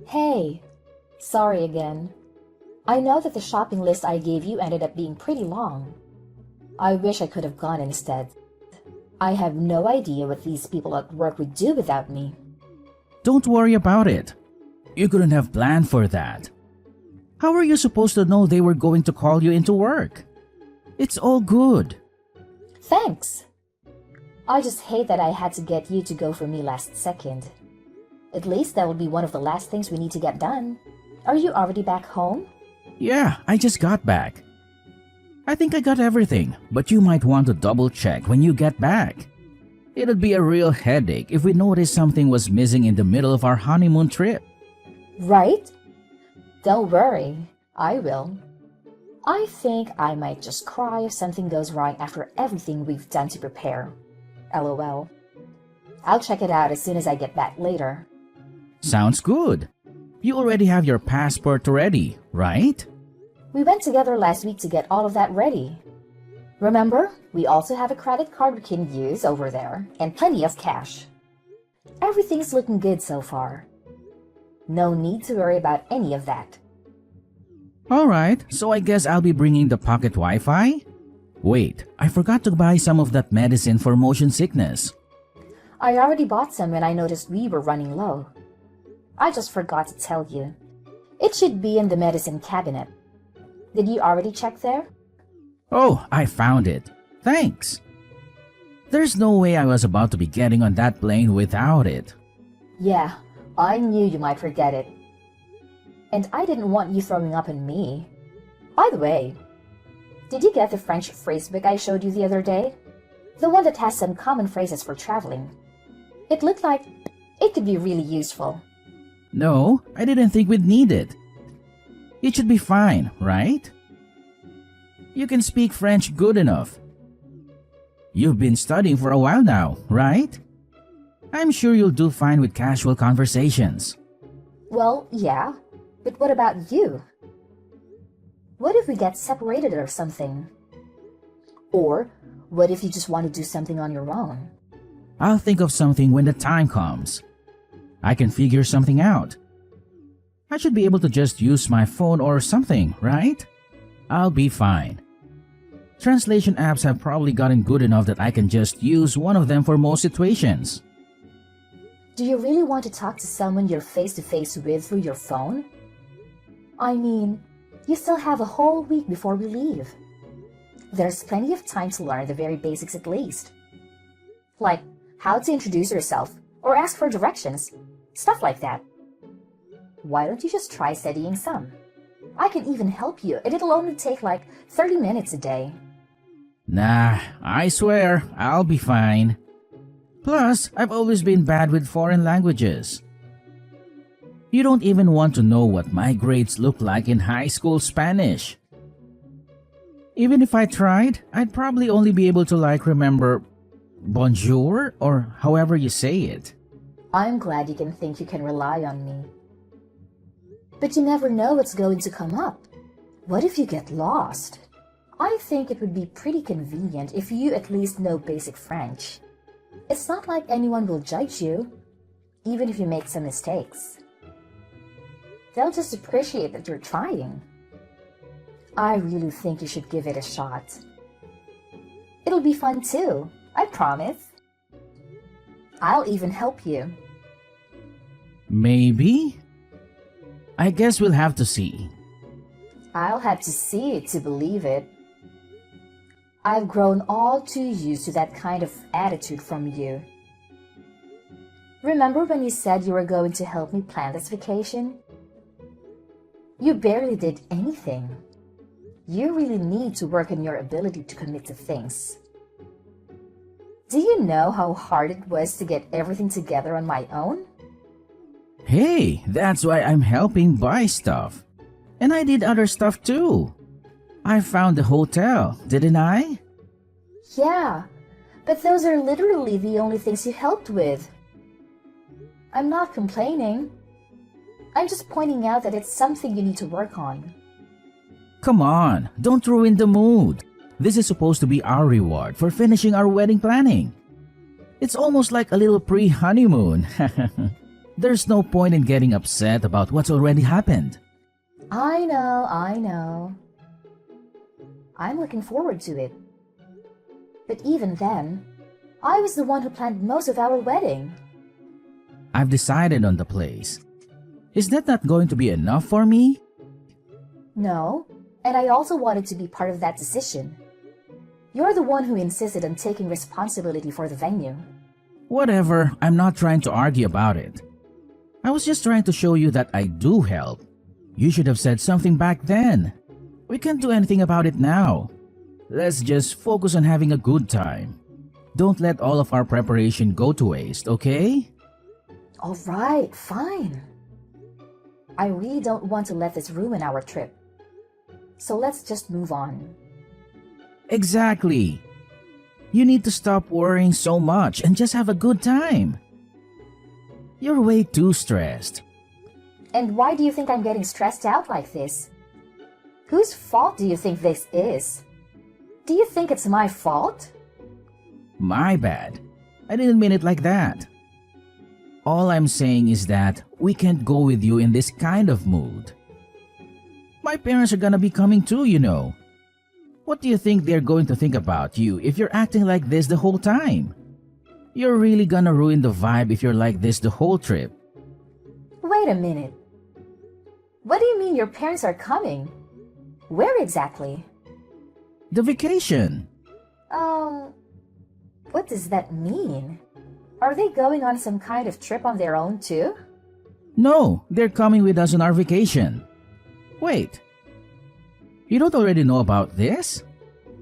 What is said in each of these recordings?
Hey, sorry again. I know that the shopping list I gave you ended up being pretty long. I wish I could have gone instead. I have no idea what these people at work would do without me. Don't worry about it. You couldn't have planned for that. How were you supposed to know they were going to call you into work? It's all good. Thanks. I just hate that I had to get you to go for me last second. At least that will be one of the last things we need to get done. Are you already back home? Yeah, I just got back. I think I got everything, but you might want to double check when you get back. It'd be a real headache if we noticed something was missing in the middle of our honeymoon trip. Right? Don't worry, I will. I think I might just cry if something goes wrong after everything we've done to prepare. LOL. I'll check it out as soon as I get back later. Sounds good. You already have your passport ready, right? We went together last week to get all of that ready. Remember, we also have a credit card we can use over there and plenty of cash. Everything's looking good so far. No need to worry about any of that. Alright, so I guess I'll be bringing the pocket Wi-Fi? Wait, I forgot to buy some of that medicine for motion sickness. I already bought some when I noticed we were running low. I just forgot to tell you. It should be in the medicine cabinet. Did you already check there? Oh, I found it. Thanks. There's no way I was about to be getting on that plane without it. Yeah, I knew you might forget it. And I didn't want you throwing up on me. By the way, did you get the French phrasebook I showed you the other day? The one that has some common phrases for traveling. It looked like it could be really useful. No, I didn't think we'd need it. It should be fine, right? You can speak French good enough. You've been studying for a while now, right? I'm sure you'll do fine with casual conversations. Well, yeah, but what about you? What if we get separated or something? Or what if you just want to do something on your own? I'll think of something when the time comes. I can figure something out. I should be able to just use my phone or something, right? I'll be fine. Translation apps have probably gotten good enough that I can just use one of them for most situations. Do you really want to talk to someone you're face-to-face with through your phone? I mean, you still have a whole week before we leave. There's plenty of time to learn the very basics at least. Like how to introduce yourself or ask for directions, stuff like that. Why don't you just try studying some? I can even help you, and it'll only take like 30 minutes a day. Nah, I swear, I'll be fine. Plus, I've always been bad with foreign languages. You don't even want to know what my grades look like in high school Spanish. Even if I tried, I'd probably only be able to remember bonjour or however you say it. I'm glad you can think you can rely on me. But you never know what's going to come up. What if you get lost? I think it would be pretty convenient if you at least know basic French. It's not like anyone will judge you, even if you make some mistakes. They'll just appreciate that you're trying. I really think you should give it a shot. It'll be fun too, I promise. I'll even help you. Maybe? I guess we'll have to see. I'll have to see it to believe it. I've grown all too used to that kind of attitude from you. Remember when you said you were going to help me plan this vacation? You barely did anything. You really need to work on your ability to commit to things. Do you know how hard it was to get everything together on my own? Hey, that's why I'm helping buy stuff. And I did other stuff too. I found the hotel, didn't I? Yeah, but those are literally the only things you helped with. I'm not complaining. I'm just pointing out that it's something you need to work on. Come on, don't ruin the mood. This is supposed to be our reward for finishing our wedding planning. It's almost like a little pre-honeymoon. There's no point in getting upset about what's already happened. I know. I'm looking forward to it. But even then, I was the one who planned most of our wedding. I've decided on the place. Is that not going to be enough for me? No, and I also wanted to be part of that decision. You're the one who insisted on taking responsibility for the venue. Whatever, I'm not trying to argue about it. I was just trying to show you that I do help. You should have said something back then. We can't do anything about it now. Let's just focus on having a good time. Don't let all of our preparation go to waste, okay? All right, fine. I really don't want to let this ruin our trip. So let's just move on. Exactly. You need to stop worrying so much and just have a good time. You're way too stressed. And why do you think I'm getting stressed out like this? Whose fault do you think this is? Do you think it's my fault? My bad. I didn't mean it like that. All I'm saying is that we can't go with you in this kind of mood. My parents are gonna be coming too, you know. What do you think they're going to think about you if you're acting like this the whole time? You're really gonna ruin the vibe if you're like this the whole trip. Wait a minute. What do you mean your parents are coming? Where exactly? The vacation. What does that mean? Are they going on some kind of trip on their own too? No, they're coming with us on our vacation. Wait. You don't already know about this?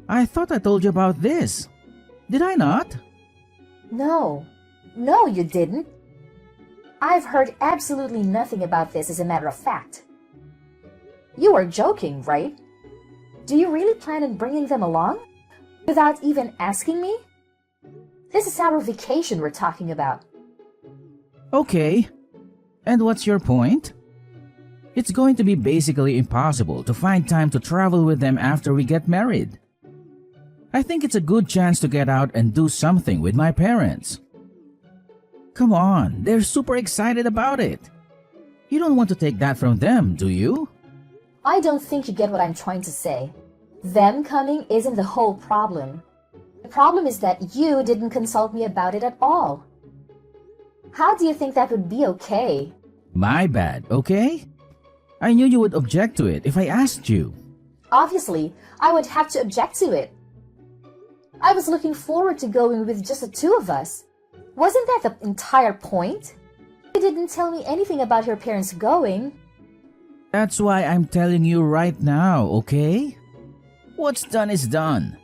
I thought I told you about this. Did I not? No, you didn't. I've heard absolutely nothing about this as a matter of fact. You are joking, right? Do you really plan on bringing them along? Without even asking me? This is our vacation we're talking about. Okay. And what's your point? It's going to be basically impossible to find time to travel with them after we get married. I think it's a good chance to get out and do something with my parents. Come on, they're super excited about it. You don't want to take that from them, do you? I don't think you get what I'm trying to say. Them coming isn't the whole problem. The problem is that you didn't consult me about it at all. How do you think that would be okay? My bad, okay? I knew you would object to it if I asked you. Obviously, I would have to object to it. I was looking forward to going with just the two of us. Wasn't that the entire point? You didn't tell me anything about your parents going. That's why I'm telling you right now, okay? What's done is done.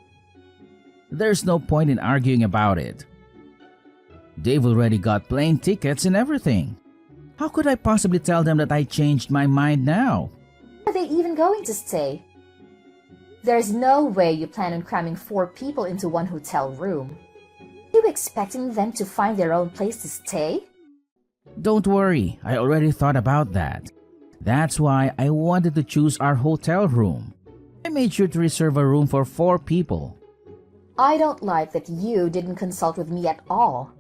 There's no point in arguing about it. They've already got plane tickets and everything. How could I possibly tell them that I changed my mind now? Are they even going to stay? There's no way you plan on cramming 4 people into one hotel room. Are you expecting them to find their own place to stay? Don't worry, I already thought about that. That's why I wanted to choose our hotel room. I made sure to reserve a room for 4 people. I don't like that you didn't consult with me at all.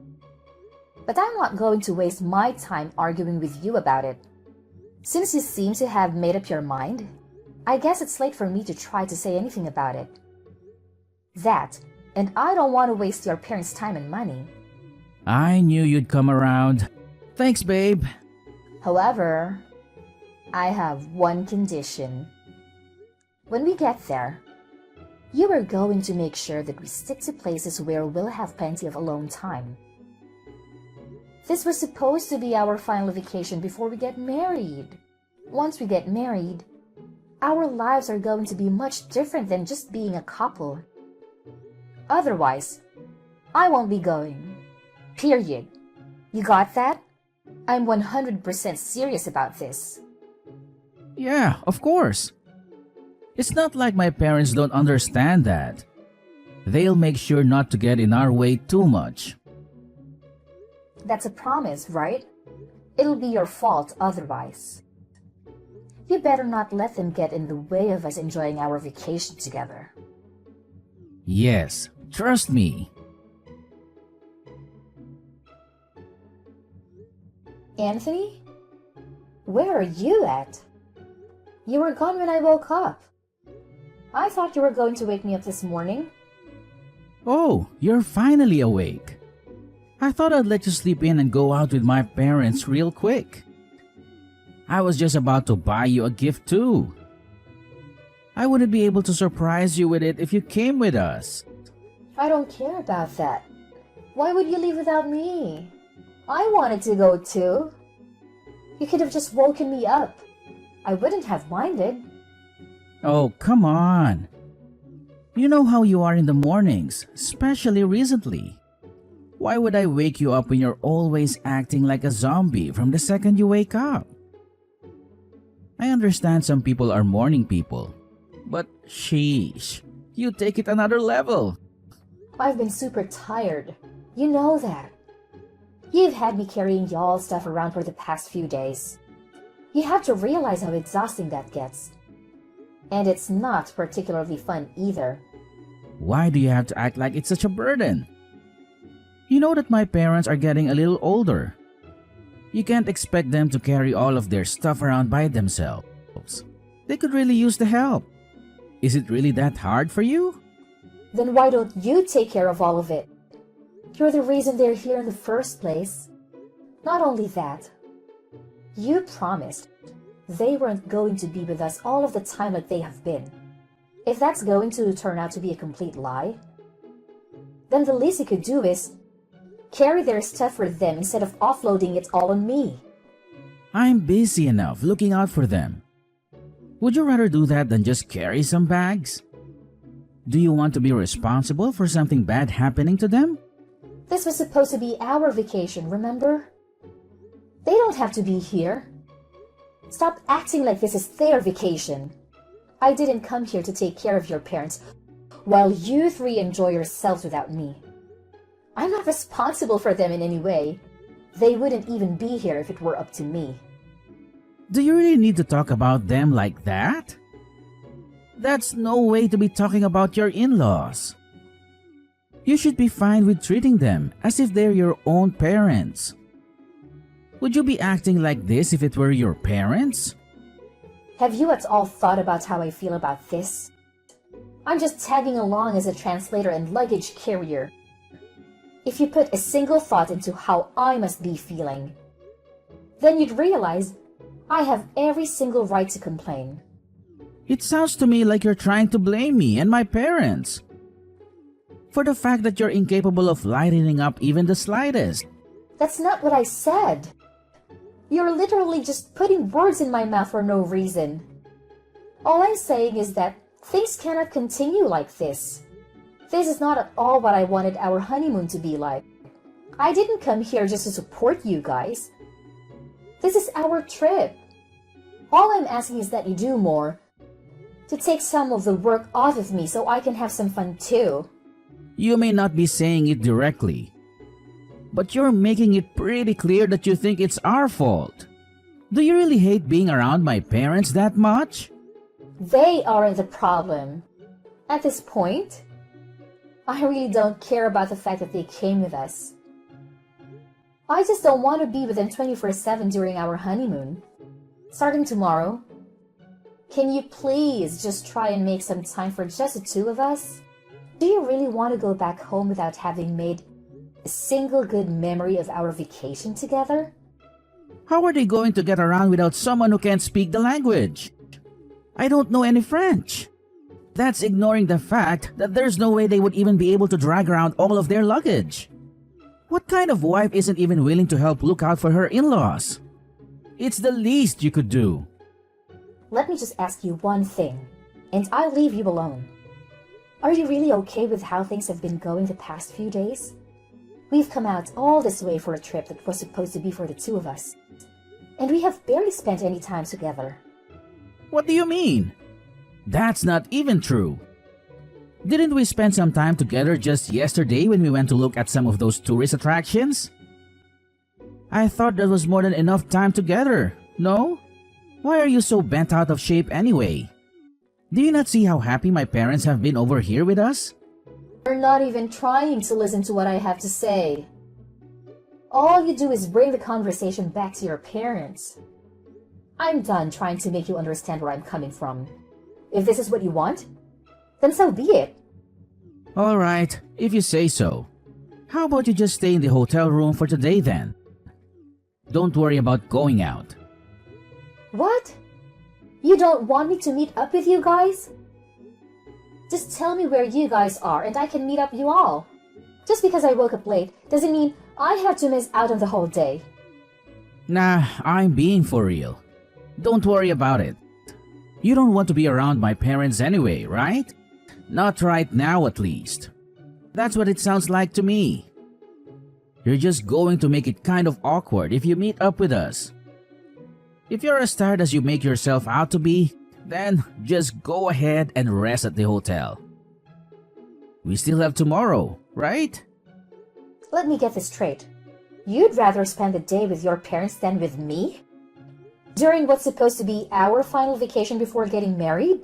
But I'm not going to waste my time arguing with you about it. Since you seem to have made up your mind, I guess it's late for me to try to say anything about it. That, and I don't want to waste your parents' time and money. I knew you'd come around. Thanks, babe. However, I have one condition. When we get there, you are going to make sure that we stick to places where we'll have plenty of alone time. This was supposed to be our final vacation before we get married. Once we get married, our lives are going to be much different than just being a couple. Otherwise, I won't be going. Period. You got that? I'm 100% serious about this. Yeah, of course. It's not like my parents don't understand that. They'll make sure not to get in our way too much. That's a promise, right? It'll be your fault otherwise. You better not let them get in the way of us enjoying our vacation together. Yes, trust me. Anthony? Where are you at? You were gone when I woke up. I thought you were going to wake me up this morning. Oh, you're finally awake. I thought I'd let you sleep in and go out with my parents real quick. I was just about to buy you a gift too. I wouldn't be able to surprise you with it if you came with us. I don't care about that. Why would you leave without me? I wanted to go too. You could have just woken me up. I wouldn't have minded. Oh, come on. You know how you are in the mornings, especially recently. Why would I wake you up when you're always acting like a zombie from the second you wake up? I understand some people are morning people, but sheesh, you take it another level. I've been super tired. You know that. You've had me carrying y'all stuff around for the past few days. You have to realize how exhausting that gets. And it's not particularly fun either. Why do you have to act like it's such a burden? You know that my parents are getting a little older. You can't expect them to carry all of their stuff around by themselves. They could really use the help. Is it really that hard for you? Then why don't you take care of all of it? You're the reason they're here in the first place. Not only that, you promised they weren't going to be with us all of the time like they have been. If that's going to turn out to be a complete lie, then the least you could do is carry their stuff for them instead of offloading it all on me. I'm busy enough looking out for them. Would you rather do that than just carry some bags? Do you want to be responsible for something bad happening to them? This was supposed to be our vacation, remember? They don't have to be here. Stop acting like this is their vacation. I didn't come here to take care of your parents while you three enjoy yourselves without me. I'm not responsible for them in any way. They wouldn't even be here if it were up to me. Do you really need to talk about them like that? That's no way to be talking about your in-laws. You should be fine with treating them as if they're your own parents. Would you be acting like this if it were your parents? Have you at all thought about how I feel about this? I'm just tagging along as a translator and luggage carrier. If you put a single thought into how I must be feeling, then you'd realize I have every single right to complain. It sounds to me like you're trying to blame me and my parents for the fact that you're incapable of lightening up even the slightest. That's not what I said. You're literally just putting words in my mouth for no reason. All I'm saying is that things cannot continue like this. This is not at all what I wanted our honeymoon to be like. I didn't come here just to support you guys. This is our trip. All I'm asking is that you do more to take some of the work off of me so I can have some fun too. You may not be saying it directly, but you're making it pretty clear that you think it's our fault. Do you really hate being around my parents that much? They aren't the problem. At this point, I really don't care about the fact that they came with us. I just don't want to be with them 24/7 during our honeymoon. Starting tomorrow, can you please just try and make some time for just the two of us? Do you really want to go back home without having made a single good memory of our vacation together? How are they going to get around without someone who can't speak the language? I don't know any French. That's ignoring the fact that there's no way they would even be able to drag around all of their luggage. What kind of wife isn't even willing to help look out for her in-laws? It's the least you could do. Let me just ask you one thing, and I'll leave you alone. Are you really okay with how things have been going the past few days? We've come out all this way for a trip that was supposed to be for the two of us, and we have barely spent any time together. What do you mean? That's not even true. Didn't we spend some time together just yesterday when we went to look at some of those tourist attractions? I thought that was more than enough time together, no? Why are you so bent out of shape anyway? Do you not see how happy my parents have been over here with us? You're not even trying to listen to what I have to say. All you do is bring the conversation back to your parents. I'm done trying to make you understand where I'm coming from. If this is what you want, then so be it. Alright, if you say so. How about you just stay in the hotel room for today then? Don't worry about going out. What? You don't want me to meet up with you guys? Just tell me where you guys are and I can meet up you all. Just because I woke up late doesn't mean I have to miss out on the whole day. Nah, I'm being for real. Don't worry about it. You don't want to be around my parents anyway, right? Not right now at least. That's what it sounds like to me. You're just going to make it kind of awkward if you meet up with us. If you're as tired as you make yourself out to be, then just go ahead and rest at the hotel. We still have tomorrow, right? Let me get this straight. You'd rather spend the day with your parents than with me? During what's supposed to be our final vacation before getting married?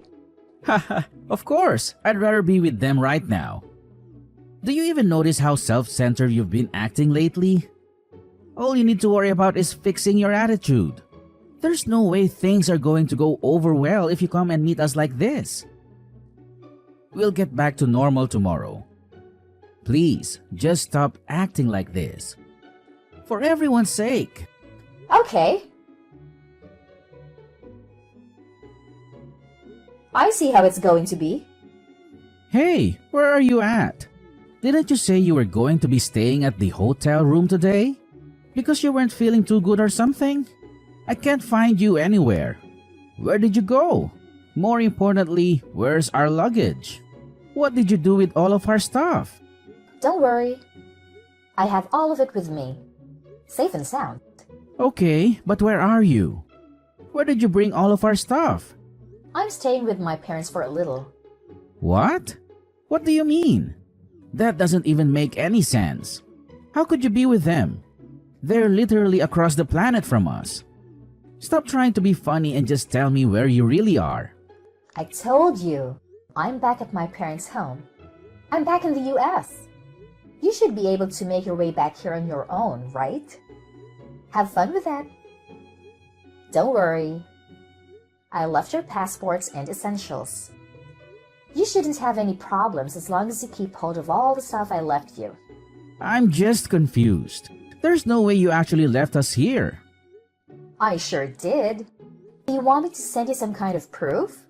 Haha, of course, I'd rather be with them right now. Do you even notice how self-centered you've been acting lately? All you need to worry about is fixing your attitude. There's no way things are going to go over well if you come and meet us like this. We'll get back to normal tomorrow. Please, just stop acting like this. For everyone's sake. Okay. I see how it's going to be. Hey, where are you at? Didn't you say you were going to be staying at the hotel room today? Because you weren't feeling too good or something? I can't find you anywhere. Where did you go? More importantly, where's our luggage? What did you do with all of our stuff? Don't worry. I have all of it with me. Safe and sound. Okay, but where are you? Where did you bring all of our stuff? I'm staying with my parents for a little. What? What do you mean? That doesn't even make any sense. How could you be with them? They're literally across the planet from us. Stop trying to be funny and just tell me where you really are. I told you, I'm back at my parents' home. I'm back in the US. You should be able to make your way back here on your own, right? Have fun with that. Don't worry. I left your passports and essentials. You shouldn't have any problems as long as you keep hold of all the stuff I left you. I'm just confused. There's no way you actually left us here. I sure did. Do you want me to send you some kind of proof?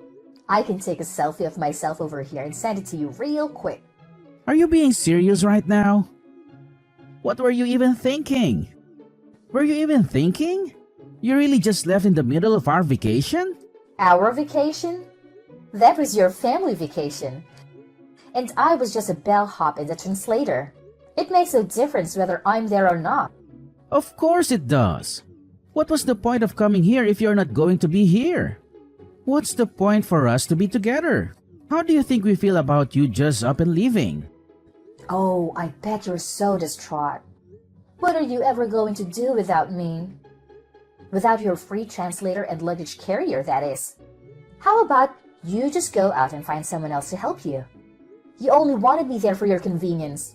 I can take a selfie of myself over here and send it to you real quick. Are you being serious right now? What were you even thinking? Were you even thinking? You really just left in the middle of our vacation? Our vacation? That was your family vacation. And I was just a bellhop and a translator. It makes no difference whether I'm there or not. Of course it does. What was the point of coming here if you're not going to be here? What's the point for us to be together? How do you think we feel about you just up and leaving? Oh, I bet you're so distraught. What are you ever going to do without me? Without your free translator and luggage carrier, that is. How about you just go out and find someone else to help you? You only wanted me there for your convenience.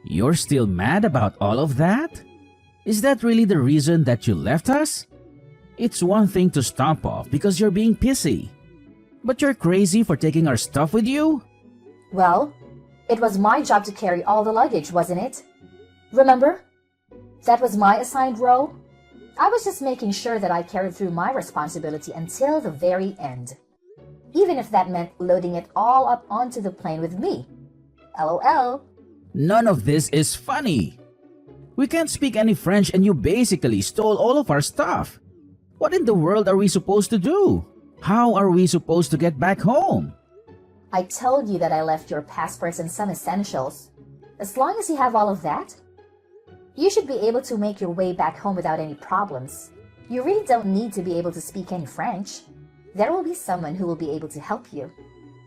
You're still mad about all of that? Is that really the reason that you left us? It's one thing to stomp off because you're being pissy. But you're crazy for taking our stuff with you? Well, it was my job to carry all the luggage, wasn't it? Remember? That was my assigned role. I was just making sure that I carried through my responsibility until the very end. Even if that meant loading it all up onto the plane with me. LOL. None of this is funny. We can't speak any French and you basically stole all of our stuff. What in the world are we supposed to do? How are we supposed to get back home? I told you that I left your passports and some essentials. As long as you have all of that, you should be able to make your way back home without any problems. You really don't need to be able to speak any French. There will be someone who will be able to help you.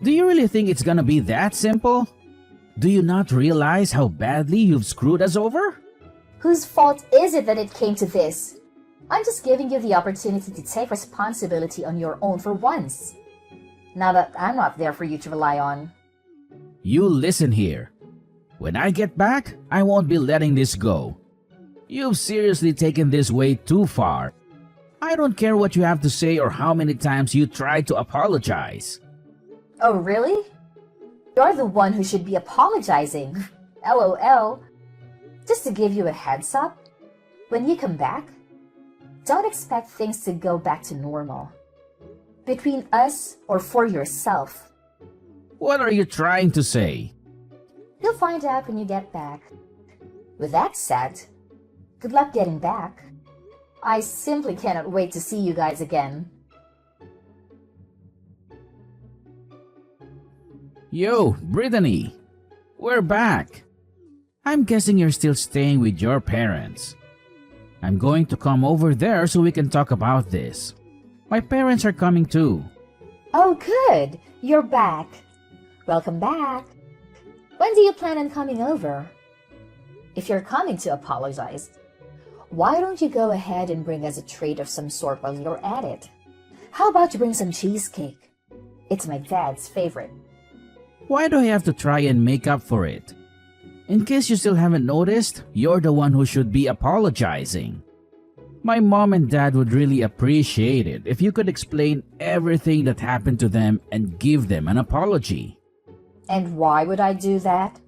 Do you really think it's gonna be that simple? Do you not realize how badly you've screwed us over? Whose fault is it that it came to this? I'm just giving you the opportunity to take responsibility on your own for once. Now that I'm not there for you to rely on. You listen here. When I get back, I won't be letting this go. You've seriously taken this way too far. I don't care what you have to say or how many times you try to apologize. Oh, really? You're the one who should be apologizing. LOL. Just to give you a heads up, when you come back, don't expect things to go back to normal. Between us or for yourself. What are you trying to say? You'll find out when you get back. With that said, good luck getting back. I simply cannot wait to see you guys again. Yo, Brittany, we're back. I'm guessing you're still staying with your parents. I'm going to come over there so we can talk about this. My parents are coming too. Oh, good. You're back. Welcome back. When do you plan on coming over? If you're coming to apologize, why don't you go ahead and bring us a treat of some sort while you're at it? How about you bring some cheesecake? It's my dad's favorite. Why do I have to try and make up for it? In case you still haven't noticed, you're the one who should be apologizing. My mom and dad would really appreciate it if you could explain everything that happened to them and give them an apology. And why would I do that?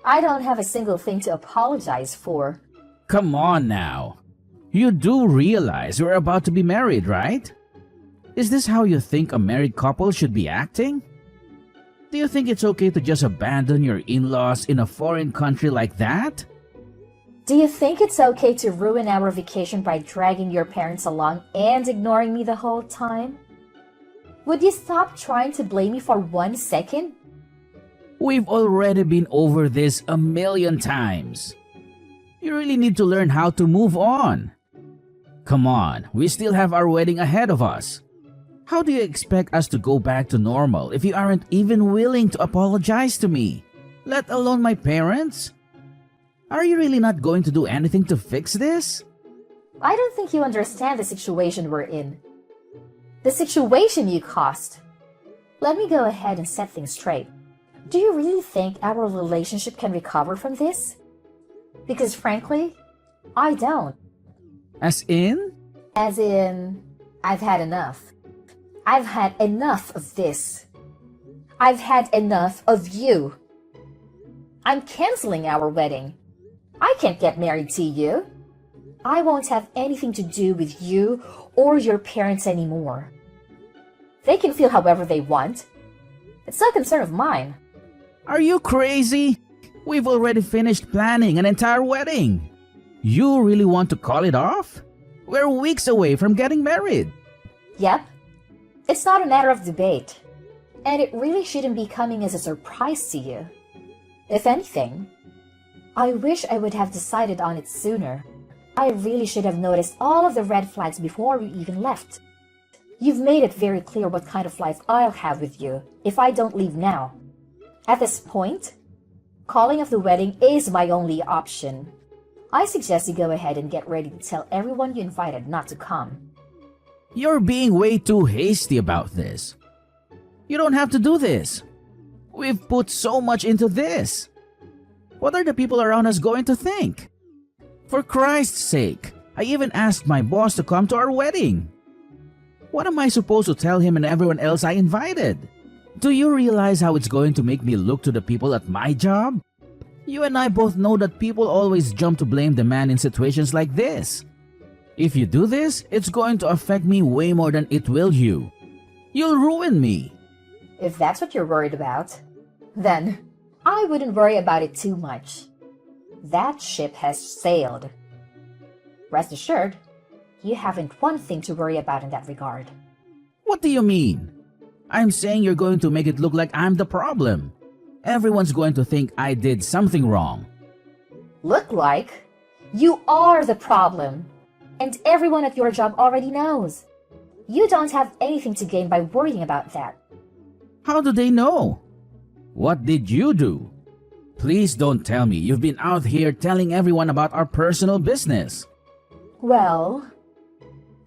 I don't have a single thing to apologize for. Come on now. You do realize we're about to be married, right? Is this how you think a married couple should be acting? Do you think it's okay to just abandon your in-laws in a foreign country like that? Do you think it's okay to ruin our vacation by dragging your parents along and ignoring me the whole time? Would you stop trying to blame me for 1 second? We've already been over this a million times. You really need to learn how to move on. Come on, we still have our wedding ahead of us. How do you expect us to go back to normal if you aren't even willing to apologize to me, let alone my parents? Are you really not going to do anything to fix this? I don't think you understand the situation we're in. The situation you caused. Let me go ahead and set things straight. Do you really think our relationship can recover from this? Because frankly, I don't. As in? As in, I've had enough. I've had enough of this. I've had enough of you. I'm canceling our wedding. I can't get married to you. I won't have anything to do with you or your parents anymore. They can feel however they want. It's no concern of mine. Are you crazy? We've already finished planning an entire wedding. You really want to call it off? We're weeks away from getting married. Yep. It's not a matter of debate. And it really shouldn't be coming as a surprise to you. If anything, I wish I would have decided on it sooner. I really should have noticed all of the red flags before we even left. You've made it very clear what kind of life I'll have with you if I don't leave now. At this point, calling off the wedding is my only option. I suggest you go ahead and get ready to tell everyone you invited not to come. You're being way too hasty about this. You don't have to do this. We've put so much into this. What are the people around us going to think? For Christ's sake, I even asked my boss to come to our wedding. What am I supposed to tell him and everyone else I invited? Do you realize how it's going to make me look to the people at my job? You and I both know that people always jump to blame the man in situations like this. If you do this, it's going to affect me way more than it will you. You'll ruin me. If that's what you're worried about, then I wouldn't worry about it too much. That ship has sailed. Rest assured, you haven't one thing to worry about in that regard. What do you mean? I'm saying you're going to make it look like I'm the problem. Everyone's going to think I did something wrong. Look like? You are the problem. And everyone at your job already knows. You don't have anything to gain by worrying about that. How do they know? What did you do? Please don't tell me you've been out here telling everyone about our personal business. Well,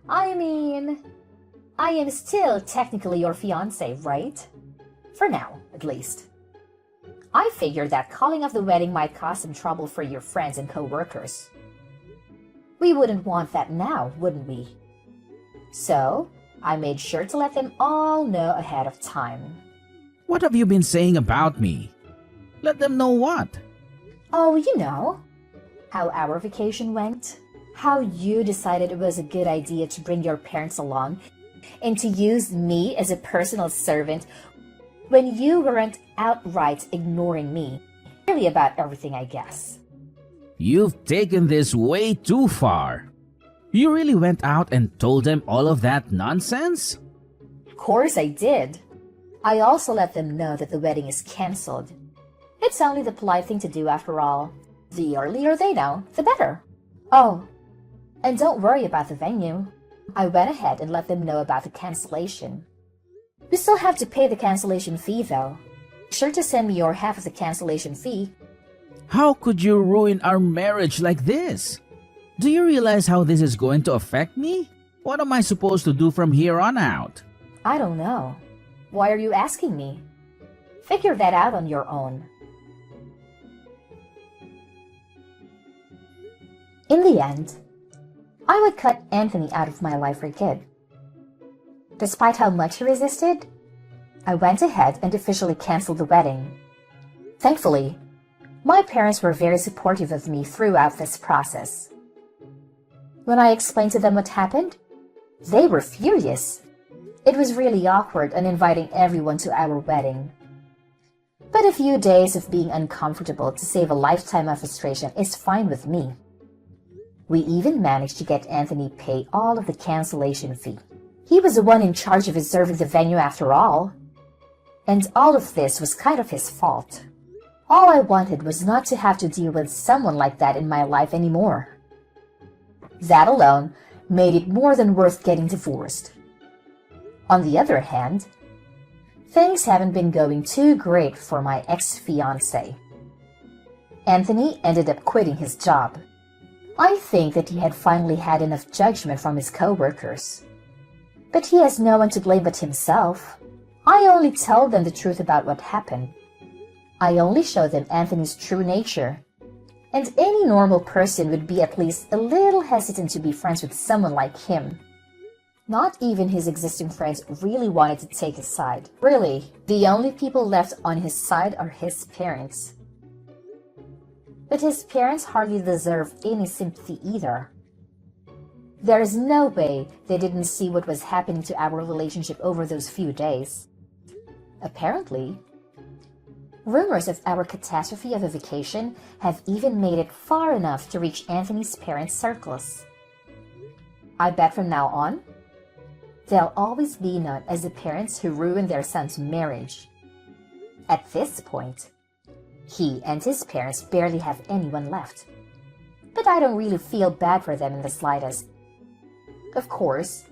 I mean, I am still technically your fiancé, right? For now, at least. I figured that calling off the wedding might cause some trouble for your friends and co-workers. We wouldn't want that now, wouldn't we? So, I made sure to let them all know ahead of time. What have you been saying about me? Let them know what? Oh, you know, how our vacation went, how you decided it was a good idea to bring your parents along, and to use me as a personal servant when you weren't outright ignoring me. Really about everything, I guess. You've taken this way too far. You really went out and told them all of that nonsense? Of course I did. I also let them know that the wedding is cancelled. It's only the polite thing to do after all. The earlier they know, the better. Oh, and don't worry about the venue. I went ahead and let them know about the cancellation. We still have to pay the cancellation fee though. Be sure to send me your half of the cancellation fee. How could you ruin our marriage like this? Do you realize how this is going to affect me? What am I supposed to do from here on out? I don't know. Why are you asking me? Figure that out on your own. In the end, I would cut Anthony out of my life for good. Despite how much he resisted, I went ahead and officially canceled the wedding. Thankfully, my parents were very supportive of me throughout this process. When I explained to them what happened, they were furious. It was really awkward uninviting everyone to our wedding. But a few days of being uncomfortable to save a lifetime of frustration is fine with me. We even managed to get Anthony pay all of the cancellation fee. He was the one in charge of reserving the venue after all. And all of this was kind of his fault. All I wanted was not to have to deal with someone like that in my life anymore. That alone made it more than worth getting divorced. On the other hand, things haven't been going too great for my ex-fiancé. Anthony ended up quitting his job. I think that he had finally had enough judgment from his co-workers. But he has no one to blame but himself. I only told them the truth about what happened. I only showed them Anthony's true nature. And any normal person would be at least a little hesitant to be friends with someone like him. Not even his existing friends really wanted to take his side. Really, the only people left on his side are his parents. But his parents hardly deserve any sympathy either. There is no way they didn't see what was happening to our relationship over those few days. Apparently, rumors of our catastrophe of a vacation have even made it far enough to reach Anthony's parents' circles. I bet from now on, they'll always be known as the parents who ruined their son's marriage. At this point, he and his parents barely have anyone left. But I don't really feel bad for them in the slightest. Of course,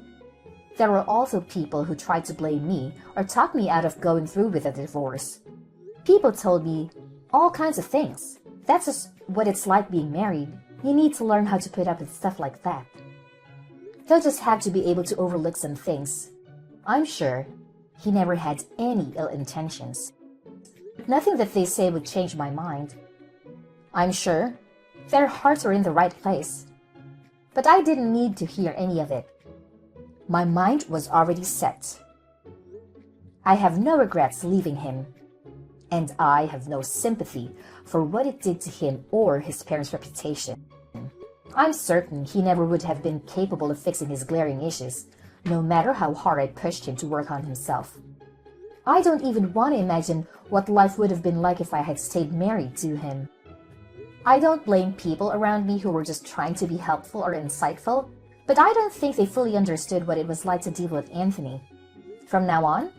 there were also people who tried to blame me or talk me out of going through with a divorce. People told me all kinds of things. That's just what it's like being married. You need to learn how to put up with stuff like that. They'll just have to be able to overlook some things. I'm sure he never had any ill intentions. Nothing that they say would change my mind. I'm sure their hearts are in the right place. But I didn't need to hear any of it. My mind was already set. I have no regrets leaving him. And I have no sympathy for what it did to him or his parents' reputation. I'm certain he never would have been capable of fixing his glaring issues, no matter how hard I pushed him to work on himself. I don't even want to imagine what life would have been like if I had stayed married to him. I don't blame people around me who were just trying to be helpful or insightful, but I don't think they fully understood what it was like to deal with Anthony. From now on,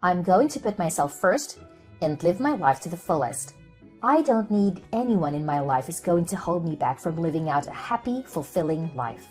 I'm going to put myself first and live my life to the fullest. I don't need anyone in my life who's going to hold me back from living out a happy, fulfilling life.